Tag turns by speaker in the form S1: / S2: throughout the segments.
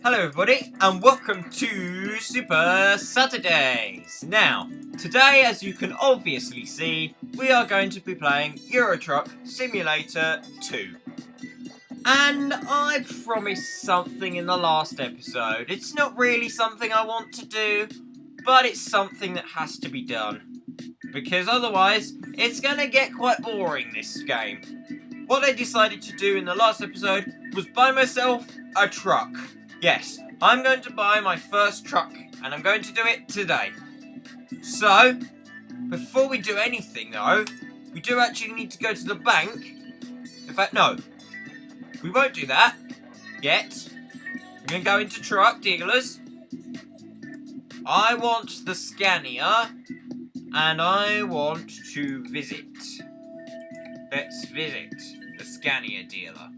S1: Hello everybody and welcome to Super Saturdays. Now, today as you can obviously see, we are going to be playing Euro Truck Simulator 2. And I promised something in the last episode. It's not really something I want to do, but it's something that has to be done. Because otherwise, it's going to get quite boring, this game. What I decided to do in the last episode was buy myself a truck. Yes, I'm going to buy my first truck, and I'm going to do it today. So, before we do anything though, we do actually need to go to the bank. In fact, no, we won't do that yet. We're going to go into truck dealers. I want the Scania, and I want to visit. Let's visit the Scania dealer.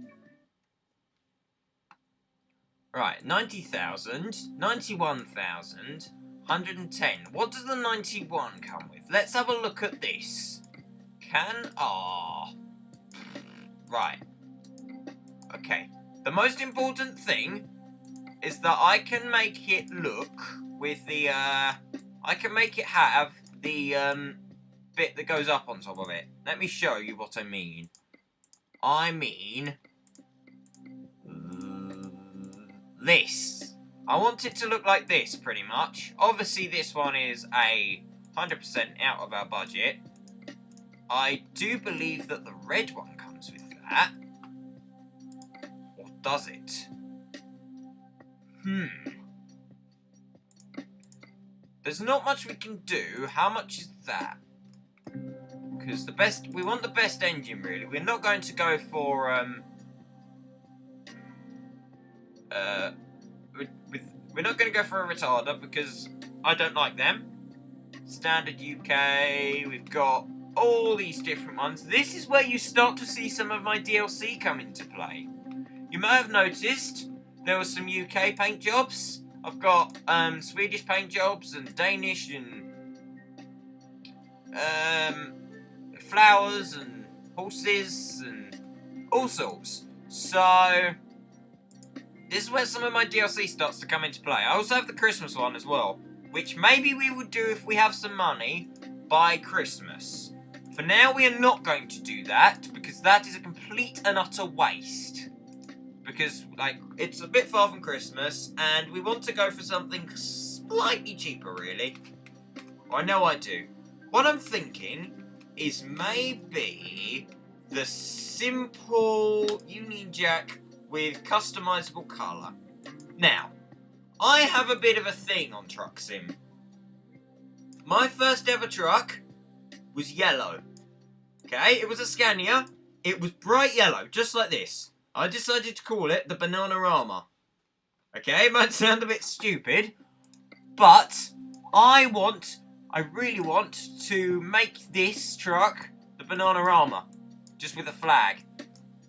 S1: Right, 90,000, 91,000, 110. What does the 91 come with? Let's have a look at this. Right. Okay. The most important thing is that I can make it look with the, I can make it have the, bit that goes up on top of it. Let me show you what I mean. I mean this. I want it to look like this, pretty much. Obviously, this one is 100% out of our budget. I do believe that the red one comes with that. Or does it? There's not much we can do. How much is that? Because we want the best engine, really. We're not going to go for, we're not going to go for a retarder because I don't like them. Standard UK, we've got all these different ones. This is where you start to see some of my DLC come into play. You may have noticed there were some UK paint jobs. I've got Swedish paint jobs and Danish and flowers and horses and all sorts. So this is where some of my DLC starts to come into play. I also have the Christmas one as well, which maybe we would do if we have some money by Christmas. For now, we are not going to do that, because that is a complete and utter waste. Because, like, it's a bit far from Christmas, and we want to go for something slightly cheaper, really. I know I do. What I'm thinking is maybe the simple Union Jack with customizable colour. Now, I have a bit of a thing on Truck Sim. My first ever truck was yellow. Okay, it was a Scania. It was bright yellow, just like this. I decided to call it the Bananarama. Okay, it might sound a bit stupid, but I really want to make this truck the Bananarama, just with a flag.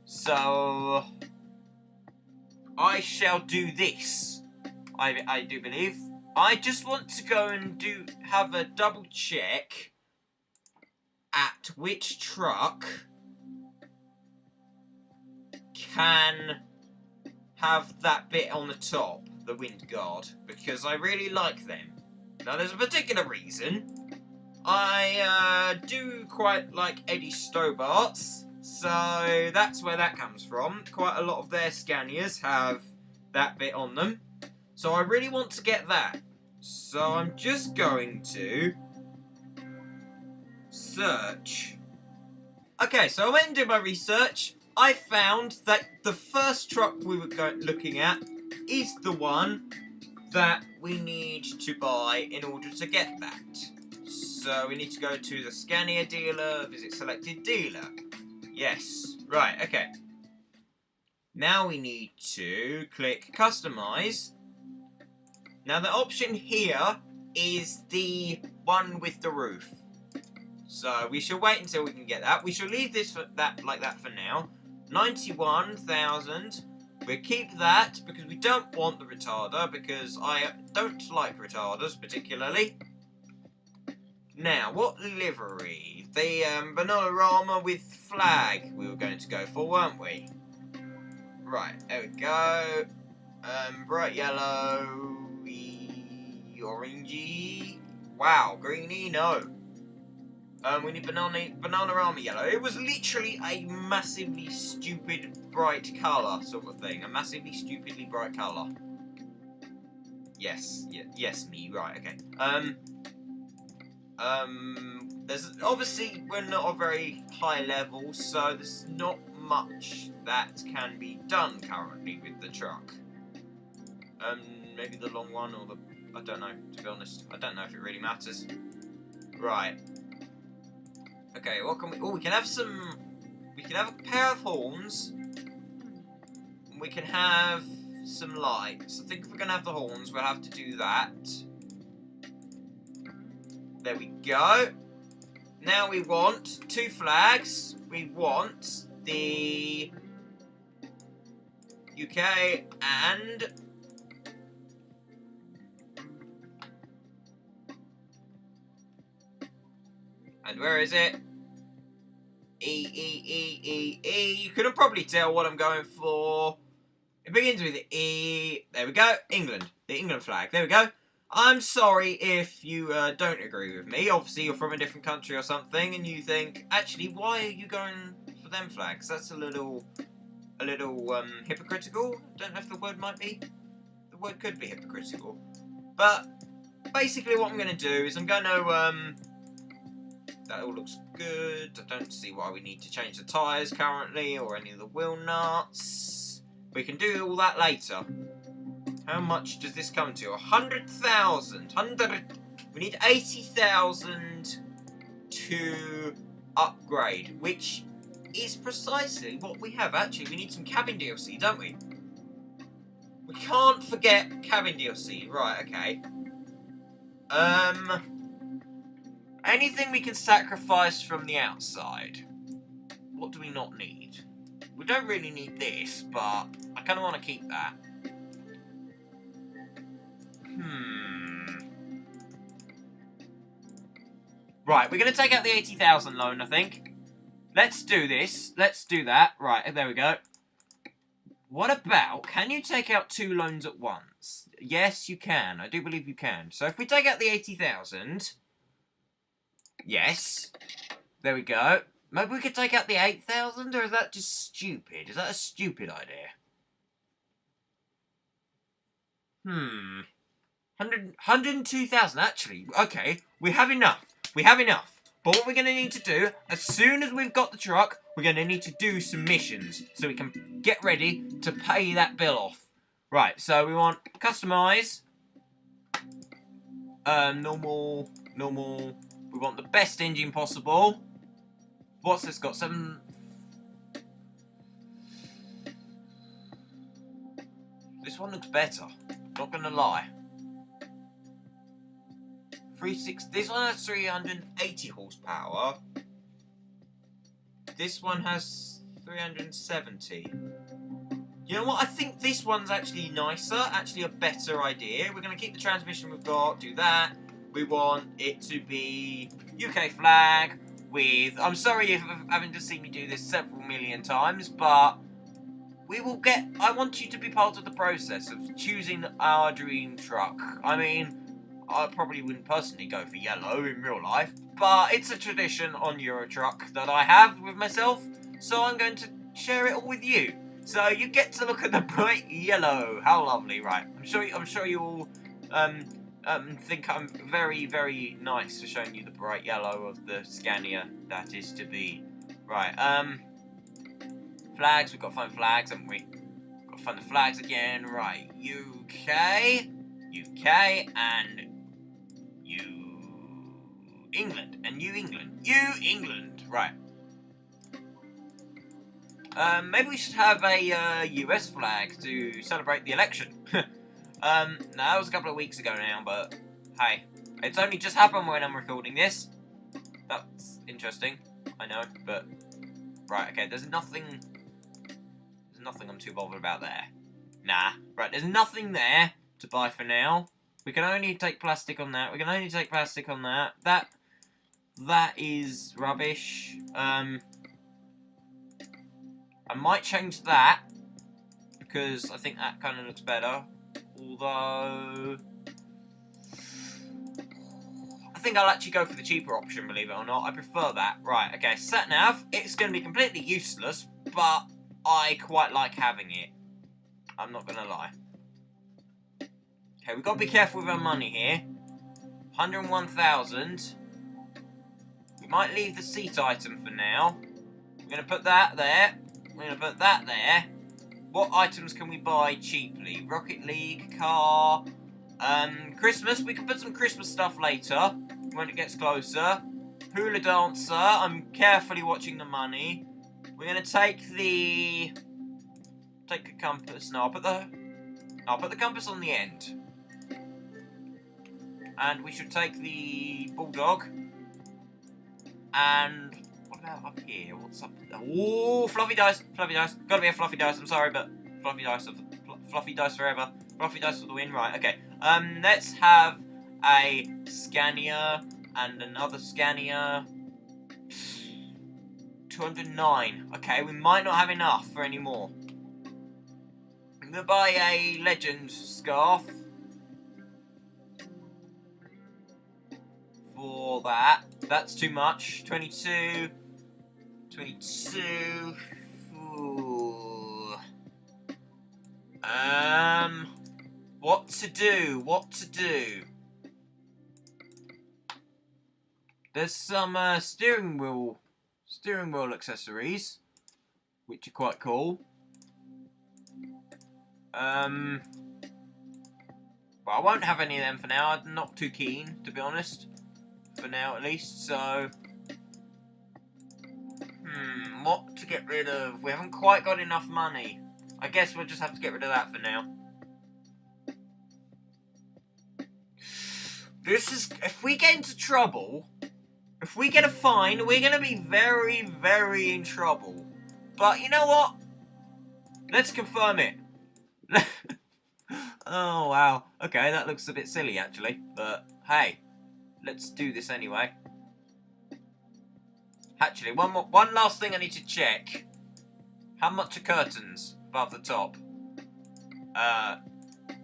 S1: So I shall do this. I do believe. I just want to go and have a double check at which truck can have that bit on the top, the wind guard, because I really like them. Now there's a particular reason. I do quite like Eddie Stobart's. So that's where that comes from. Quite a lot of their Scanias have that bit on them. So I really want to get that. So I'm just going to search. Okay, so I went and did my research. I found that the first truck we were looking at is the one that we need to buy in order to get that. So we need to go to the Scania dealer, visit selected dealer. Yes. Right, okay. Now we need to click Customize. Now the option here is the one with the roof. So we shall wait until we can get that. We shall leave this like that for now. 91,000. We'll keep that because we don't want the retarder, because I don't like retarders particularly. Now, what livery? The Bananarama with flag we were going to go for, weren't we? Right, there we go. Bright yellow, orangey. Wow, greeny, no. We need banana yellow. It was literally a massively stupid bright colour sort of thing. A massively stupidly bright colour. Yes, yes, me, right, okay. There's obviously we're not a very high level, so there's not much that can be done currently with the truck. Maybe the long one or the, I don't know, to be honest. I don't know if it really matters. Right. Okay, what can we, we can have a pair of horns. We can have some lights. I think if we're going to have the horns, we'll have to do that. There we go. Now we want 2 flags. We want the UK and where is it? E. You could have probably tell what I'm going for. It begins with E. There we go. England. The England flag. There we go. I'm sorry if you don't agree with me. Obviously, you're from a different country or something, and you think, actually, why are you going for them flags? That's a little hypocritical. Don't know if the word might be. The word could be hypocritical. But basically, what I'm going to do is I'm going to that all looks good. I don't see why we need to change the tyres currently or any of the wheel nuts. We can do all that later. How much does this come to? 100,000. We need 80,000 to upgrade, which is precisely what we have. Actually, we need some cabin DLC, don't we? We can't forget cabin DLC. Right, okay. Anything we can sacrifice from the outside. What do we not need? We don't really need this, but I kind of want to keep that. Right, we're going to take out the 80,000 loan, I think. Let's do this. Let's do that. Right, there we go. What about, can you take out 2 loans at once? Yes, you can. I do believe you can. So if we take out the 80,000... Yes. There we go. Maybe we could take out the 8,000, or is that just stupid? Is that a stupid idea? 102,000, actually. Okay, we have enough. We have enough. But what we're going to need to do, as soon as we've got the truck, we're going to need to do some missions so we can get ready to pay that bill off. Right, so we want customize. Normal. We want the best engine possible. What's this got? 7... This one looks better. Not gonna lie. 36. This one has 380 horsepower. This one has 370. You know what? I think this one's actually nicer. Actually a better idea. We're gonna keep the transmission we've got. Do that. We want it to be UK flag with... I'm sorry if having to see me do this several million times, but we will get... I want you to be part of the process of choosing our dream truck. I mean, I probably wouldn't personally go for yellow in real life, but it's a tradition on Euro Truck that I have with myself, so I'm going to share it all with you. So you get to look at the bright yellow. How lovely, right? I'm sure you all think I'm very, very nice for showing you the bright yellow of the Scania that is to be. Right, flags, we've got to find flags, haven't we? Got to find the flags again. Right, UK, and England, and England, right. Maybe we should have a US flag to celebrate the election. No, that was a couple of weeks ago now, but hey, it's only just happened when I'm recording this. That's interesting, I know, but right, okay, there's nothing I'm too bothered about there. Nah, right, there's nothing there to buy for now. We can only take plastic on that. We can only take plastic on that. That is rubbish. I might change that because I think that kind of looks better. Although I think I'll actually go for the cheaper option, believe it or not. I prefer that. Right, okay, sat nav. It's going to be completely useless, but I quite like having it. I'm not going to lie. Okay, we've got to be careful with our money here. 101,000. We might leave the seat item for now. We're going to put that there. We're going to put that there. What items can we buy cheaply? Rocket League, car, Christmas. We can put some Christmas stuff later when it gets closer. Hula dancer. I'm carefully watching the money. We're going to take the compass. No, I'll put the compass on the end. And we should take the bulldog. And what about up here? What's up? Oh, fluffy dice. Fluffy dice. Gotta be a fluffy dice. I'm sorry, but fluffy dice forever. Fluffy dice for the win. Right. Okay. Let's have a Scania and another Scania. 209. Okay, we might not have enough for any more. I'm gonna buy a legend scarf for that. That's too much. 22. 22. Ooh. What to do? What to do? There's some steering wheel accessories, which are quite cool. Well, I won't have any of them for now. I'm not too keen, to be honest. For now, at least. So, what to get rid of? We haven't quite got enough money. I guess we'll just have to get rid of that for now. This is... If we get into trouble... If we get a fine, we're going to be very, very in trouble. But you know what? Let's confirm it. Oh, wow. Okay, that looks a bit silly, actually. But, hey. Let's do this anyway. Actually, one last thing I need to check. How much are curtains above the top?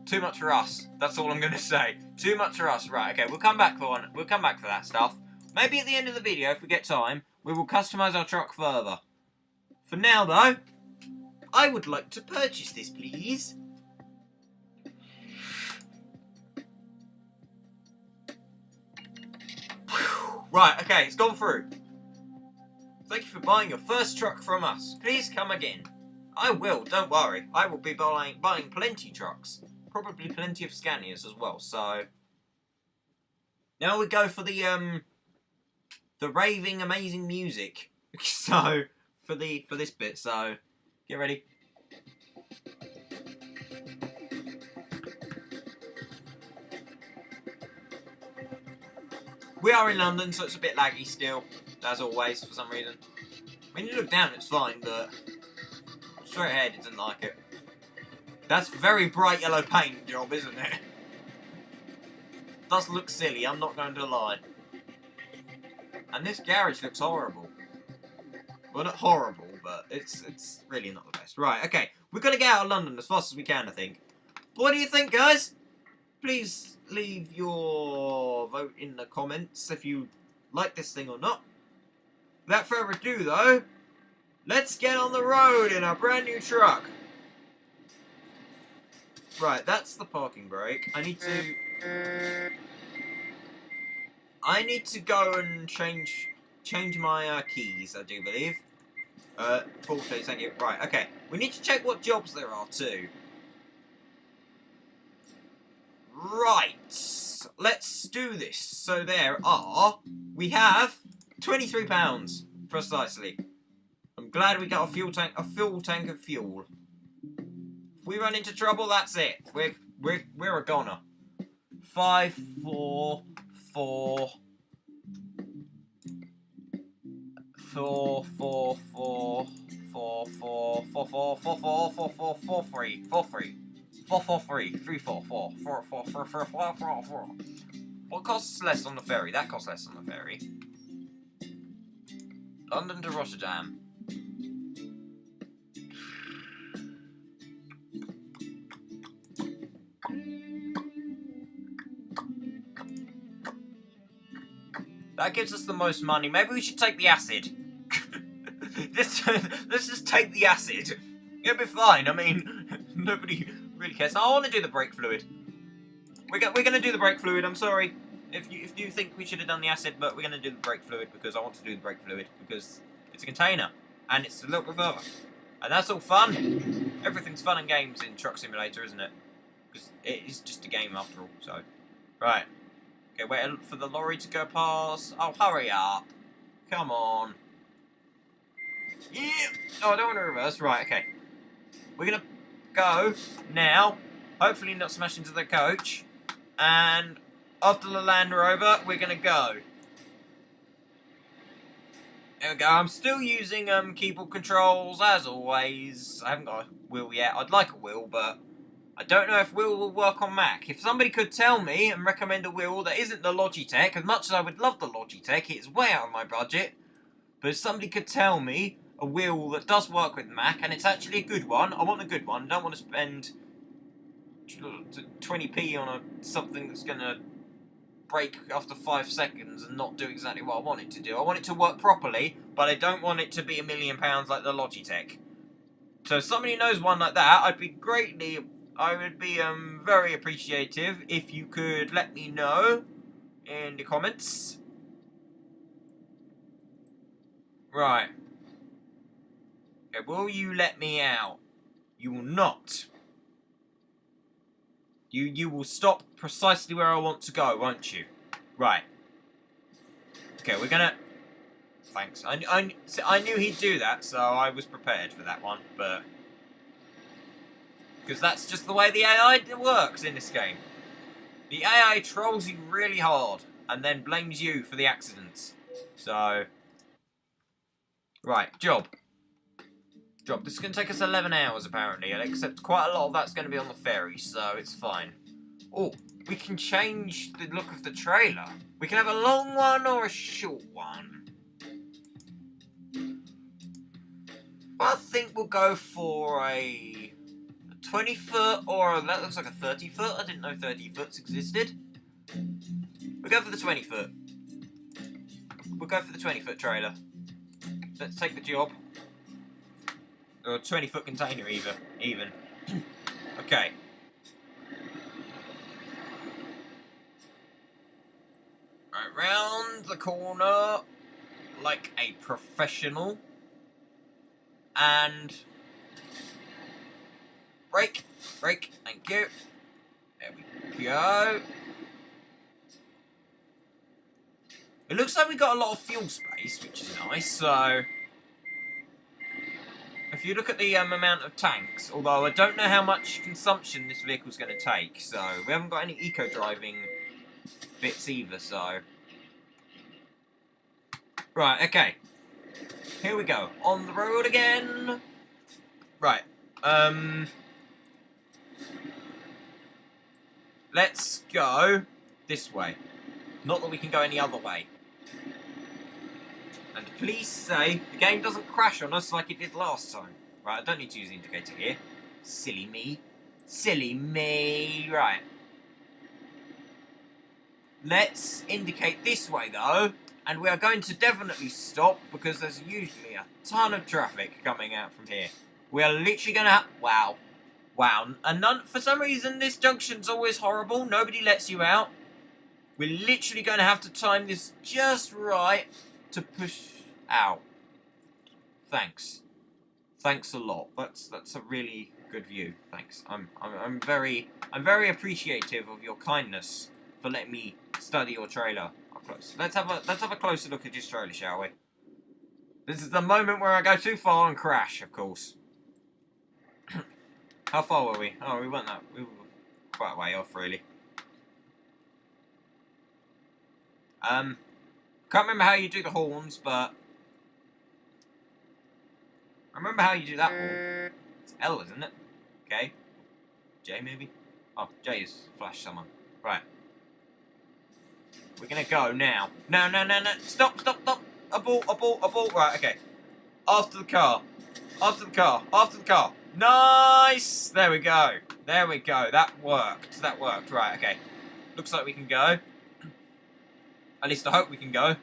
S1: Too much for us. That's all I'm going to say. Too much for us. Right, okay, we'll come back for one. We'll come back for that stuff. Maybe at the end of the video, if we get time, we will customise our truck further. For now, though, I would like to purchase this, please. Right, okay, it's gone through. Thank you for buying your first truck from us. Please come again. I will, don't worry. I will be buying plenty trucks. Probably plenty of Scanias as well, so... Now we go for the raving, amazing music. So, for this bit, so... Get ready. We are in London, so it's a bit laggy still, as always, for some reason. When you look down, it's fine, but straight ahead, it doesn't like it. That's very bright yellow paint job, isn't it? Does look silly, I'm not going to lie. And this garage looks horrible. Well, not horrible, but it's really not the best. Right, okay, we're going to get out of London as fast as we can, I think. What do you think, guys? Please leave your vote in the comments if you like this thing or not. Without further ado, though, let's get on the road in a brand new truck. Right, that's the parking brake. I need to go and change my keys, I do believe. Full please, thank you. Right, okay. We need to check what jobs there are too. Right, let's do this. So we have £23 precisely. I'm glad we got a full tank of fuel. If we run into trouble, that's it. We're a goner. 5, 4, 4, 4, 4, 4, 4, 4, 4, 4, 4, 4, 4, 4, 4, 3, 4, 3. 4, 4, 3, 3, 4, 4, 4, 4, 4, 4, 4, 4, 4. What costs less on the ferry? That costs less on the ferry. London to Rotterdam. That gives us the most money. Maybe we should take the acid. Let's just take the acid. It'll be fine. I mean, nobody really cares. I want to do the brake fluid. We're going to do the brake fluid. I'm sorry if you think we should have done the acid, but we're going to do the brake fluid because I want to do the brake fluid because it's a container and it's a little bit further. And that's all fun. Everything's fun and games in Truck Simulator, isn't it? Because it is just a game after all. So, right. Okay, wait for the lorry to go past. Oh, hurry up. Come on. Yeah. Oh, I don't want to reverse. Right, okay. We're going to go now. Hopefully not smash into the coach. And after the Land Rover, we're going to go. There we go. I'm still using keyboard controls, as always. I haven't got a wheel yet. I'd like a wheel, but I don't know if wheel will work on Mac. If somebody could tell me and recommend a wheel that isn't the Logitech, as much as I would love the Logitech, it's way out of my budget. But if somebody could tell me a wheel that does work with Mac, and it's actually a good one, I want a good one. I don't want to spend 20p on something that's going to break after 5 seconds and not do exactly what I want it to do. I want it to work properly, but I don't want it to be £1 million like the Logitech. So if somebody knows one like that, I would be very appreciative if you could let me know in the comments. Right. Okay, will you let me out? You will not. You will stop precisely where I want to go, won't you? Right. Okay, we're gonna... Thanks. I knew he'd do that, so I was prepared for that one, but... Because that's just the way the AI works in this game. The AI trolls you really hard, and then blames you for the accidents. So... Right, job. This is going to take us 11 hours, apparently, except quite a lot of that's going to be on the ferry, so it's fine. Oh, we can change the look of the trailer. We can have a long one or a short one. I think we'll go for a 20-foot, or that looks like a 30-foot. I didn't know 30-foots existed. We'll go for the 20-foot. We'll go for the 20-foot trailer. Let's take the job. Or a 20-foot container even. Okay. Right, round the corner like a professional. And brake, thank you. There we go. It looks like we got a lot of fuel space, which is nice, so... If you look at the amount of tanks, although I don't know how much consumption this vehicle's going to take, so we haven't got any eco-driving bits either, so... Right, okay. Here we go. On the road again. Right. Let's go this way. Not that we can go any other way. And please say the game doesn't crash on us like it did last time. Right, I don't need to use the indicator here. Silly me. Silly me. Right. Let's indicate this way, though. And we are going to definitely stop because there's usually a ton of traffic coming out from here. We are literally going to have... Wow. Wow. And for some reason, this junction's always horrible. Nobody lets you out. We're literally going to have to time this just right to push out. Thanks. Thanks a lot. That's a really good view. Thanks. I'm very appreciative of your kindness for letting me study your trailer up close. Let's have a closer look at this trailer, shall we? This is the moment where I go too far and crash, of course. How far were we? Oh, we were quite a way off, really. Can't remember how you do the horns, but I remember how you do that horn. It's L, isn't it? Okay. J, maybe? Oh, J is flash someone. Right. We're gonna go now. No. Stop. Abort. Right, okay. After the car. Nice! There we go. That worked. Right, okay. Looks like we can go. At least I hope we can go.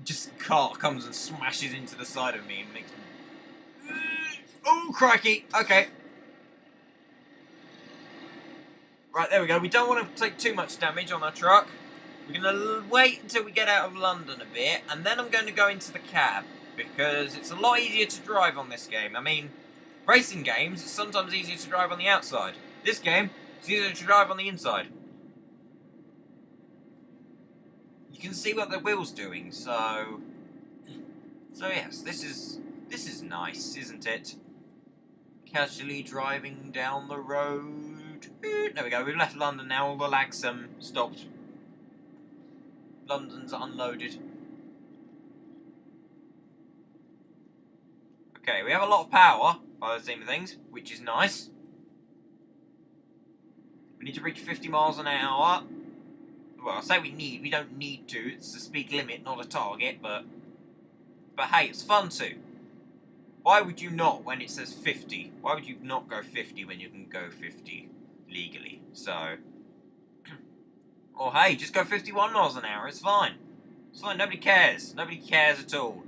S1: Just a car comes and smashes into the side of me and makes me... Oh, crikey! Okay. Right, there we go. We don't want to take too much damage on our truck. We're going to wait until we get out of London a bit, and then I'm going to go into the cab, because it's a lot easier to drive on this game. I mean, racing games, it's sometimes easier to drive on the outside. This game, it's easier to drive on the inside. You can see what the wheel's doing, so yes, this is nice, isn't it? Casually driving down the road. There we go, we've left London now, all the lag's stopped. London's unloaded. Okay, we have a lot of power, by the seam of things, which is nice. We need to reach 50 miles an hour. Well, I say we don't need to, it's the speed limit, not a target, but hey, it's fun to. Why would you not when it says 50? Why would you not go 50 when you can go 50 legally? So, or hey, just go 51 miles an hour, it's fine. It's fine, nobody cares. Nobody cares at all.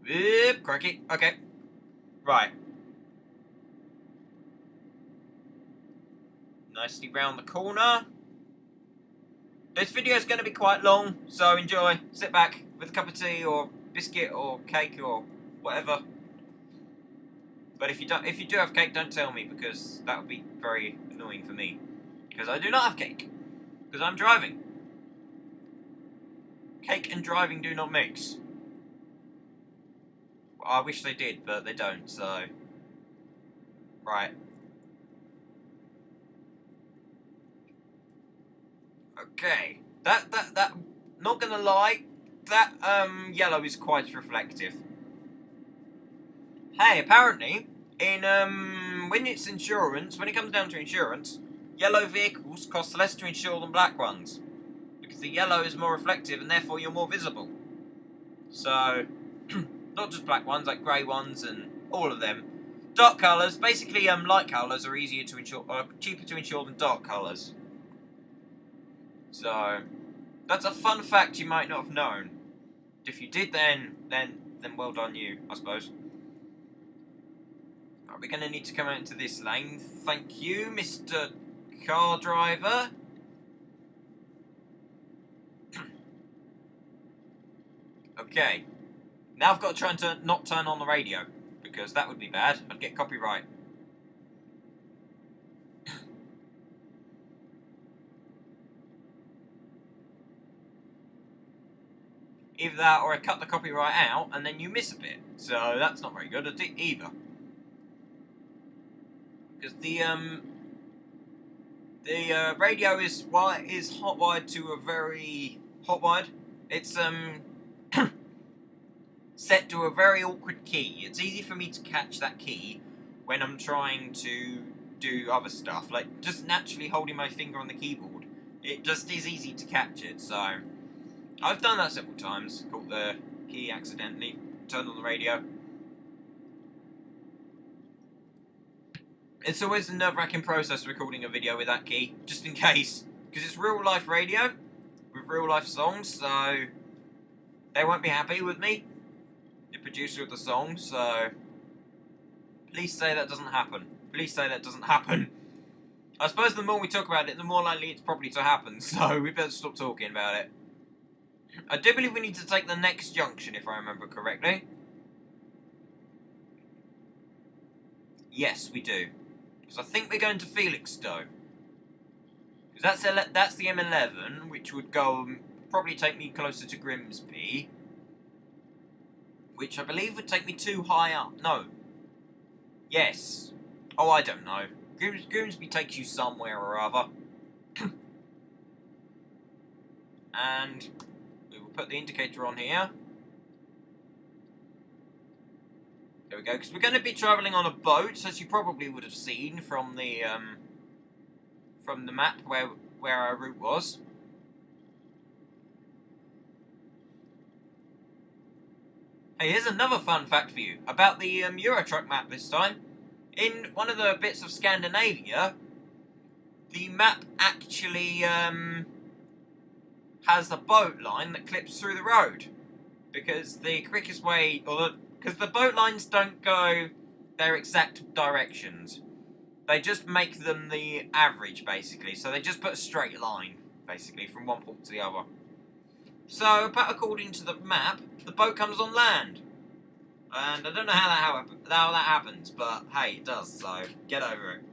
S1: Yep, crikey. Okay. Right. Nicely round the corner. This video is going to be quite long, so enjoy. Sit back with a cup of tea or biscuit or cake or whatever. But if you do have cake, don't tell me, because that would be very annoying for me. Because I do not have cake. Because I'm driving. Cake and driving do not mix. Well, I wish they did, but they don't, so... Right. Okay. That, not gonna lie, that, yellow is quite reflective. Hey, apparently, in, when it comes down to insurance, yellow vehicles cost less to insure than black ones. Because the yellow is more reflective and therefore you're more visible. So, not just black ones, like grey ones and all of them. Dark colours, basically, light colours are easier to insure, cheaper to insure than dark colours. So, that's a fun fact you might not have known. If you did, then well done you, I suppose. Right, we're going to need to come out into this lane. Thank you, Mr. Car Driver. Okay. Now I've got to try and not turn on the radio, because that would be bad. I'd get copyright. Either that, or I cut the copyright out, and then you miss a bit. So that's not very good either. Because the radio is hotwired to a very hotwired. It's set to a very awkward key. It's easy for me to catch that key when I'm trying to do other stuff, like just naturally holding my finger on the keyboard. It just is easy to catch it, so I've done that several times, caught the key accidentally, turned on the radio. It's always a nerve-wracking process recording a video with that key, just in case, because it's real-life radio, with real-life songs, so they won't be happy with me, the producer of the song, so please say that doesn't happen. Please say that doesn't happen. I suppose the more we talk about it, the more likely it's probably to happen, so we better stop talking about it. I do believe we need to take the next junction, if I remember correctly. Yes, we do. Because I think we're going to Felixstowe. Because that's the M11, which would go probably take me closer to Grimsby. Which I believe would take me too high up. No. Yes. Oh, I don't know. Grimsby takes you somewhere or other. And we will put the indicator on here. There we go, because we're going to be travelling on a boat, as you probably would have seen from the map where our route was. Hey, here's another fun fact for you about the Euro Truck map this time. In one of the bits of Scandinavia, the map actually has a boat line that clips through the road. Because the quickest way, because the boat lines don't go their exact directions. They just make them the average, basically. So they just put a straight line, basically, from one port to the other. So, but according to the map, the boat comes on land. And I don't know how that happens, but hey, it does, so get over it.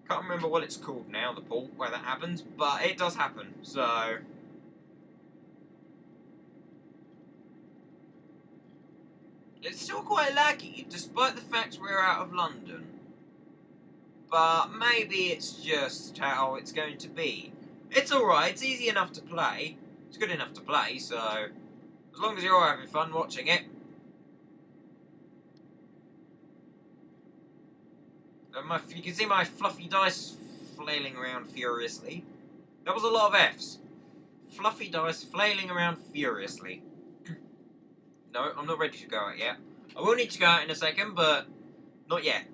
S1: Can't remember what it's called now, the port where that happens, but it does happen, so... It's still quite laggy, despite the fact we're out of London. But maybe it's just how it's going to be. It's alright, it's easy enough to play. It's good enough to play, so... As long as you're all having fun watching it. You can see my fluffy dice flailing around furiously. That was a lot of Fs. Fluffy dice flailing around furiously. No, I'm not ready to go out yet. I will need to go out in a second, but not yet.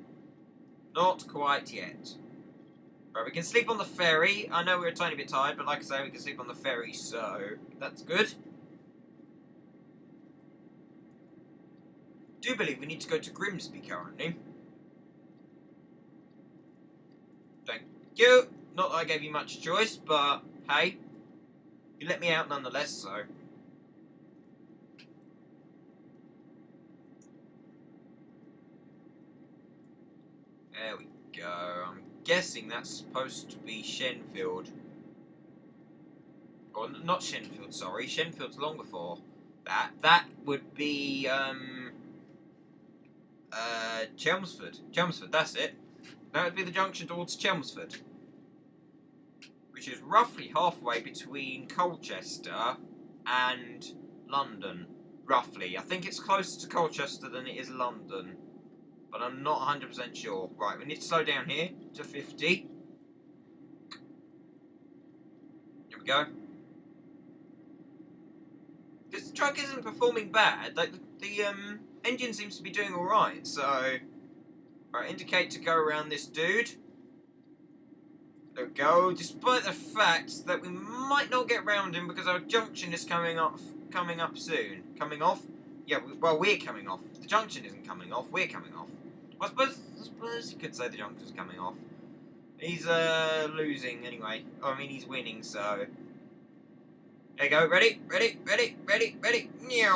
S1: Not quite yet. Right, we can sleep on the ferry. I know we're a tiny bit tired, but like I say, we can sleep on the ferry, so that's good. I do believe we need to go to Grimsby currently. Thank you. Not that I gave you much choice, but hey, you let me out nonetheless, so... There we go. I'm guessing that's supposed to be Shenfield. Or not Shenfield, sorry. Shenfield's long before that. That would be Chelmsford. Chelmsford, that's it. That would be the junction towards Chelmsford, which is roughly halfway between Colchester and London. Roughly. I think it's closer to Colchester than it is London. But I'm not 100% sure. Right, we need to slow down here to 50. Here we go. This truck isn't performing bad. Like the engine seems to be doing alright, so... Right, indicate to go around this dude. There we go. Despite the fact that we might not get round him because our junction is coming up soon. Coming off? Yeah, well, we're coming off. The junction isn't coming off, we're coming off. Well, I suppose you could say the junction's coming off. He's losing anyway. Oh, I mean, he's winning, so... There you go. Ready? Ready? Ready? Ready? Ready? There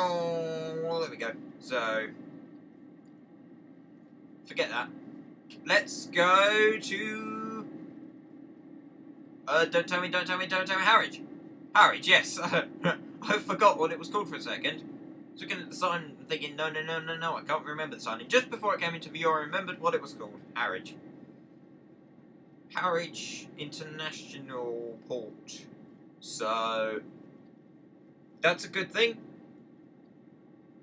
S1: we go. So... Forget that. Let's go to... don't tell me, Harwich. Harwich, yes. I forgot what it was called for a second. Looking at the sign and thinking, no, I can't remember the sign. And just before it came into view, I remembered what it was called. Harwich. Harwich International Port. So, that's a good thing.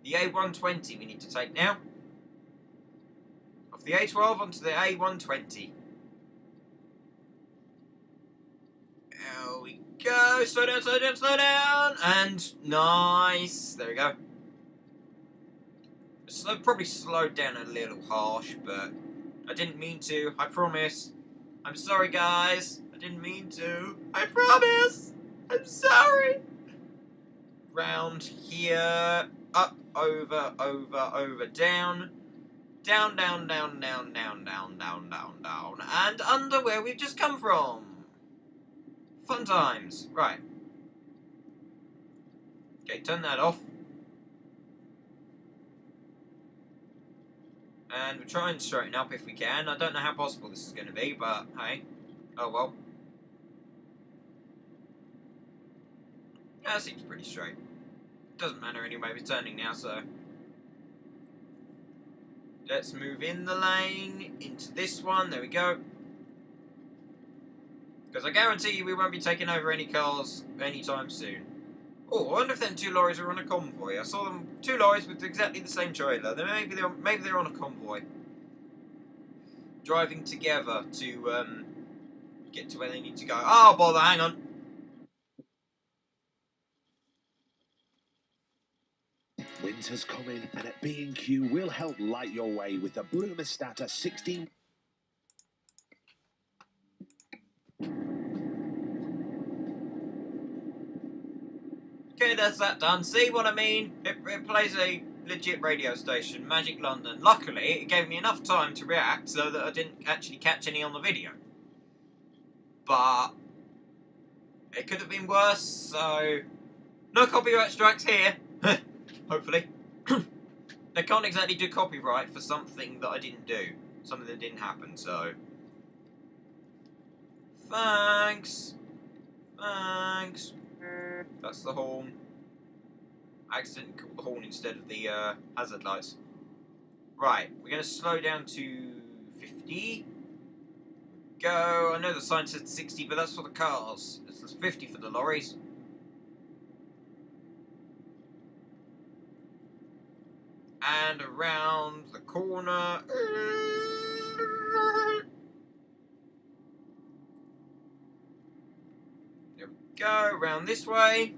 S1: The A120 we need to take now. Off the A12 onto the A120. There we go. Slow down, slow down, slow down. And nice. There we go. Probably slowed down a little harsh, but I didn't mean to. I promise. I'm sorry, guys. I didn't mean to. I promise. I'm sorry. Round here. Up, over, down. Down, down, down, down, down, down, down, down, down. And under where we've just come from. Fun times. Right. Okay, turn that off. And we'll try and straighten up if we can. I don't know how possible this is going to be, but hey. Oh well. Yeah, that seems pretty straight. Doesn't matter anyway, we're turning now, so... Let's move in the lane, into this one, there we go. Because I guarantee you we won't be taking over any cars anytime soon. Oh, I wonder if them two lorries are on a convoy. I saw them, two lorries with exactly the same trailer. Maybe they're on a convoy. Driving together to get to where they need to go. Oh, bother, hang on.
S2: Winter's coming, and at B&Q we'll help light your way with the Brumistata 16.
S1: Okay, that's that done. See what I mean? It plays a legit radio station, Magic London. Luckily, it gave me enough time to react so that I didn't actually catch any on the video. But it could have been worse, so no copyright strikes here. Hopefully. They can't exactly do copyright for something that I didn't do. Something that didn't happen, so thanks. Thanks. That's the horn. I accidentally called the horn instead of the hazard lights. Right, we're going to slow down to 50. Go. I know the sign said 60, but that's for the cars. It's 50 for the lorries. And around the corner. There we go. Around this way.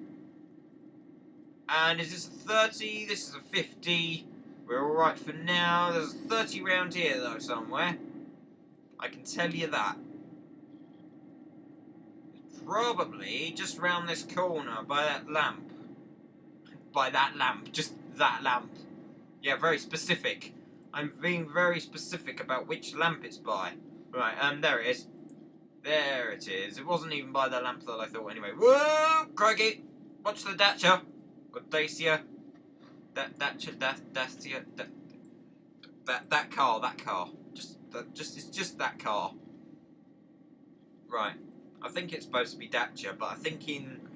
S1: And is this a 30? This is a 50. We're alright for now. There's a 30 round here, though, somewhere. I can tell you that. It's probably just round this corner by that lamp. By that lamp. Just that lamp. Yeah, very specific. I'm being very specific about which lamp it's by. Right, there it is. There it is. It wasn't even by the lamp that I thought anyway. Whoa! Crikey! Watch the Dacia. Or Dacia. Dacia. That car. It's just that car. Right. I think it's supposed to be Dacia, but I think in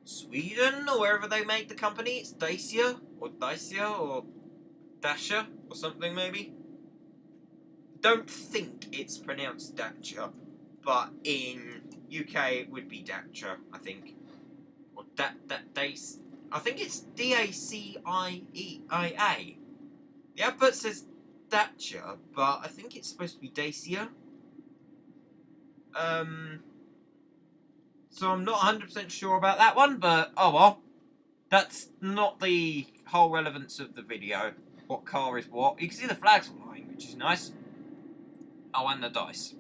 S1: Sweden, or wherever they made the company, it's Dacia, or Dacia, or something maybe. Don't think it's pronounced Dacia, but in UK it would be Dacia, I think. Or Dacia. I think it's Dacia. The advert says Dacia, but I think it's supposed to be Dacia. So I'm not 100% sure about that one, but oh well. That's not the whole relevance of the video. What car is what. You can see the flags flying, which is nice. Oh, and the dice.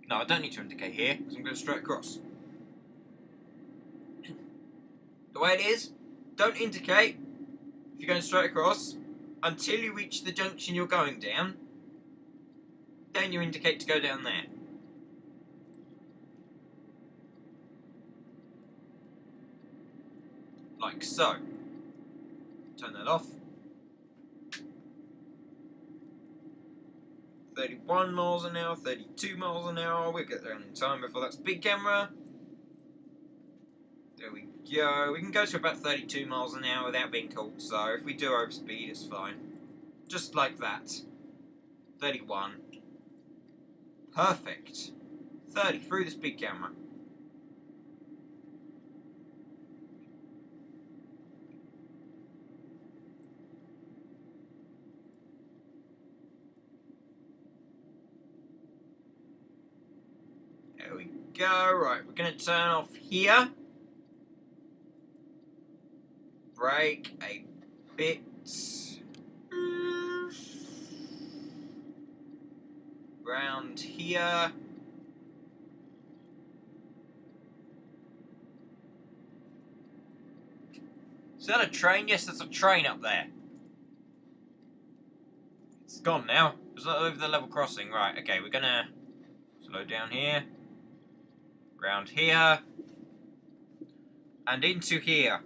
S1: No, I don't need to indicate here, because I'm going straight across. The way it is, don't indicate if you're going straight across until you reach the junction you're going down. Then you indicate to go down there. Like so. Turn that off. 31 miles an hour, 32 miles an hour. We'll get there in time before that speed camera. There we go. We can go to about 32 miles an hour without being caught, so if we do overspeed, it's fine. Just like that. 31. Perfect. 30 through the speed camera. There we go. Right, we're going to turn off here. Brake a bit. Round here. Is that a train? Yes, that's a train up there. It's gone now. It's over the level crossing. Right, okay, we're gonna slow down here. Round here. And into here.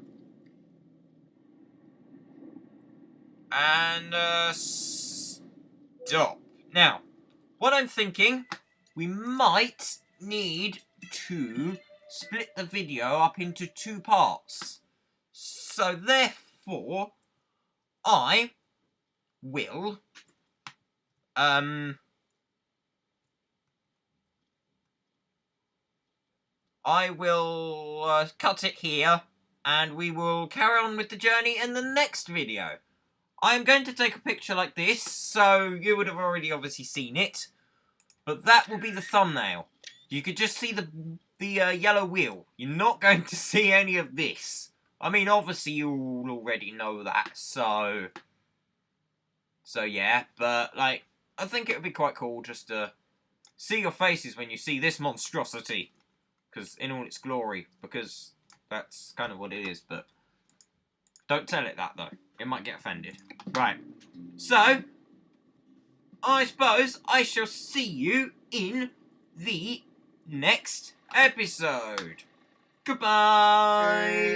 S1: And, stop. Now, what I'm thinking, we might need to split the video up into 2 parts. So, therefore, I will, cut it here, and we will carry on with the journey in the next video. I am going to take a picture like this, so you would have already obviously seen it, but that will be the thumbnail. You could just see the yellow wheel. You're not going to see any of this. I mean, obviously you all already know that, so yeah, but, like, I think it would be quite cool just to see your faces when you see this monstrosity, because in all its glory, because that's kind of what it is, but don't tell it that, though. It might get offended. Right, so, I suppose I shall see you in the next episode. Goodbye!